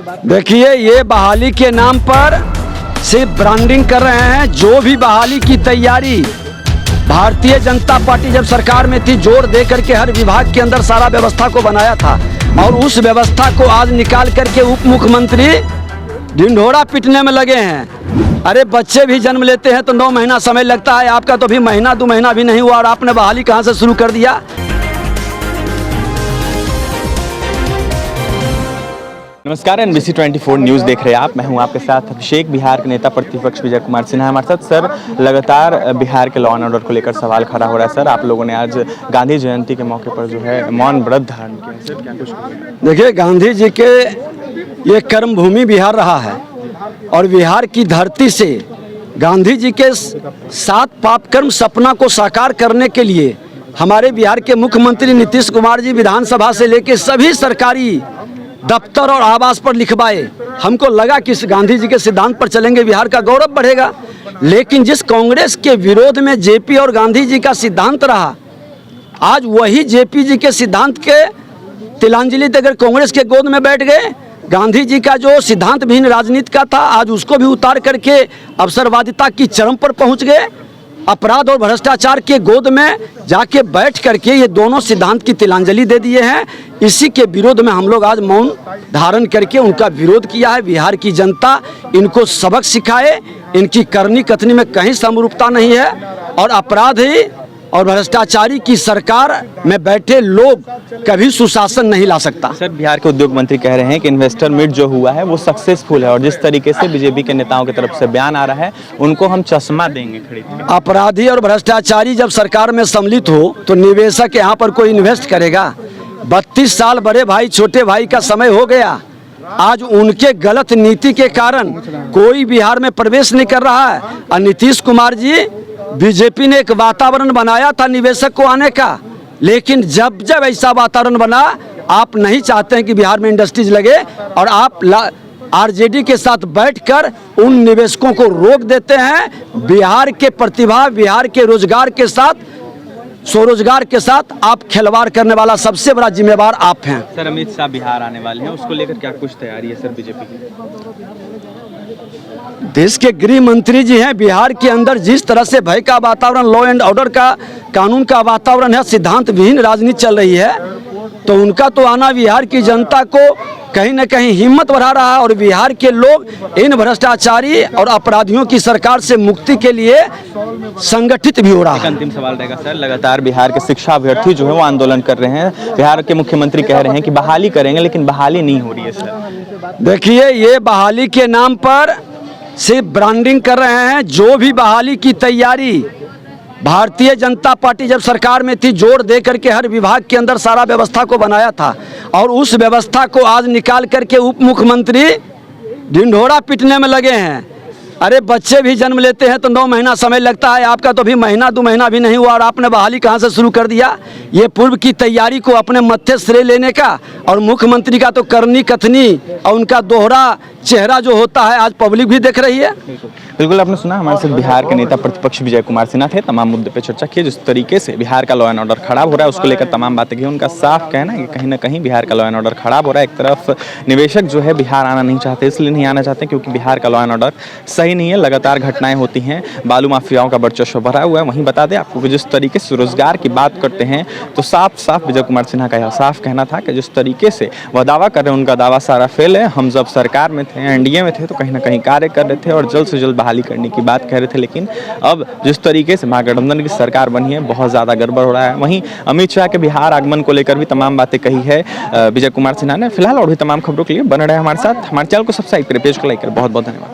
देखिए, ये बहाली के नाम पर सिर्फ ब्रांडिंग कर रहे हैं। जो भी बहाली की तैयारी भारतीय जनता पार्टी जब सरकार में थी, जोर दे करके हर विभाग के अंदर सारा व्यवस्था को बनाया था, और उस व्यवस्था को आज निकाल करके उप मुख्यमंत्री ढिंढोरा पीटने में लगे हैं। अरे बच्चे भी जन्म लेते हैं तो 9 महीना समय लगता है, आपका तो अभी महीना 2 महीना भी नहीं हुआ और आपने बहाली कहाँ से शुरू कर दिया। नमस्कार, NBC 24 न्यूज़ देख रहे हैं आप। मैं हूं आपके साथ अभिषेक। बिहार के नेता प्रतिपक्ष विजय कुमार सिन्हा हमारे साथ। सर, लगातार बिहार के लॉ एंड ऑर्डर को लेकर सवाल खड़ा हो रहा है। सर, आप लोगों ने आज गांधी जयंती के मौके पर जो है मौन व्रत धारण किया। सर, क्या कुछ देखिए, गांधी जी के ये कर्म भूमि बिहार रहा है, और बिहार की धरती से गांधी जी के 7 पाप कर्म सपना को साकार करने के लिए हमारे बिहार के मुख्यमंत्री नीतीश कुमार जी विधानसभा से लेकर सभी सरकारी दफ्तर और आवास पर लिखवाए। हमको लगा कि इस गांधी जी के सिद्धांत पर चलेंगे, बिहार का गौरव बढ़ेगा। लेकिन जिस कांग्रेस के विरोध में जेपी और गांधी जी का सिद्धांत रहा, आज वही जेपी जी के सिद्धांत के तिलांजलि देकर कांग्रेस के गोद में बैठ गए। गांधी जी का जो सिद्धांत विहीन राजनीति का था, आज उसको भी उतार करके अवसरवादिता की चरम पर पहुंच गए। अपराध और भ्रष्टाचार के गोद में जाके बैठ करके ये दोनों सिद्धांत की तिलांजलि दे दिए हैं। इसी के विरोध में हम लोग आज मौन धारण करके उनका विरोध किया है। बिहार की जनता इनको सबक सिखाए, इनकी करनी कथनी में कहीं समरूपता नहीं है, और अपराधी और भ्रष्टाचारी की सरकार में बैठे लोग कभी सुशासन नहीं ला सकता। सर, बिहार के उद्योग मंत्री कह रहे हैं कि इन्वेस्टर मीट जो हुआ है वो सक्सेसफुल है, और जिस तरीके से बीजेपी के नेताओं की तरफ से बयान आ रहा है, उनको हम चश्मा देंगे खरीद के। अपराधी और भ्रष्टाचारी जब सरकार में सम्मिलित हो तो निवेशक यहाँ पर कोई इन्वेस्ट करेगा। 32 साल बड़े भाई छोटे भाई का समय हो गया। आज उनके गलत नीति के कारण कोई बिहार में प्रवेश नहीं कर रहा है, और नीतीश कुमार जी बीजेपी ने एक वातावरण बनाया था निवेशक को आने का, लेकिन जब जब ऐसा वातावरण बना, आप नहीं चाहते हैं कि बिहार में इंडस्ट्रीज लगे, और आप आरजेडी के साथ बैठकर उन निवेशकों को रोक देते हैं। बिहार के प्रतिभा, बिहार के रोजगार के साथ, स्वरोजगार के साथ आप खिलवाड़ करने वाला सबसे बड़ा जिम्मेवार आप हैं। सर, अमित शाह बिहार आने वाले हैं, उसको लेकर क्या कुछ तैयारी है सर बीजेपी की? देश के गृह मंत्री जी हैं। बिहार के अंदर जिस तरह से भय का वातावरण, लॉ एंड ऑर्डर का, कानून का वातावरण है, सिद्धांत विहीन राजनीति चल रही है, तो उनका तो आना बिहार की जनता को कहीं न कहीं हिम्मत बढ़ा रहा है, और बिहार के लोग इन भ्रष्टाचारी और अपराधियों की सरकार से मुक्ति के लिए संगठित भी हो रहा है। अंतिम सवाल रहेगा सर, लगातार बिहार के शिक्षा अभ्यर्थी जो है वो आंदोलन कर रहे हैं। बिहार के मुख्यमंत्री कह रहे हैं कि बहाली करेंगे, लेकिन बहाली नहीं हो रही है। सर, देखिए, ये बहाली के नाम पर सिर्फ ब्रांडिंग कर रहे हैं। जो भी बहाली की तैयारी भारतीय जनता पार्टी जब सरकार में थी, जोर दे करके हर विभाग के अंदर सारा व्यवस्था को बनाया था, और उस व्यवस्था को आज निकाल करके उप मुख्यमंत्री ढिंढोरा पीटने में लगे हैं। अरे बच्चे भी जन्म लेते हैं तो 9 महीना समय लगता है, आपका तो अभी महीना 2 महीना भी नहीं हुआ और आपने बहाली कहाँ से शुरू कर दिया। ये पूर्व की तैयारी को अपने मत्थे श्रेय लेने का, और मुख्यमंत्री का तो करनी कथनी और उनका दोहरा चेहरा जो होता है आज पब्लिक भी देख रही है। बिल्कुल, आपने सुना, हमारे साथ बिहार के नेता प्रतिपक्ष विजय कुमार सिन्हा थे। तमाम मुद्दे पे चर्चा की। जिस तरीके से बिहार का लॉ एंड ऑर्डर खराब हो रहा है, उसको लेकर तमाम बातें की। उनका साफ कहना है कि कहीं ना कहीं बिहार का लॉ एंड ऑर्डर खराब हो रहा है। एक तरफ निवेशक जो है बिहार आना नहीं चाहते, इसलिए नहीं आना चाहते क्योंकि बिहार का लॉ एंड ऑर्डर सही नहीं है, लगातार घटनाएं होती हैं, बालू माफियाओं का वर्चस्व भरा हुआ है। वहीं बता दें आपको कि जिस तरीके से रोजगार की बात करते हैं, तो साफ साफ विजय कुमार सिन्हा का यह साफ कहना था कि जिस तरीके से वह दावा कर रहे हैं, उनका दावा सारा फेल है। हम जब सरकार में थे, एनडीए में थे, तो कहीं ना कहीं कार्य कर रहे थे और जल्द से जल्द बहाली करने की बात कह रहे थे, लेकिन अब जिस तरीके से महागठबंधन की सरकार बनी है, बहुत ज़्यादा गड़बड़ हो रहा है। वहीं अमित शाह के बिहार आगमन को लेकर भी तमाम बातें कही है विजय कुमार सिन्हा ने। फिलहाल और भी तमाम खबरों के लिए बने रहे हमारे साथ। हमारे चैनल को सब्सक्राइब करें, पेज को लाइक करें। बहुत बहुत धन्यवाद।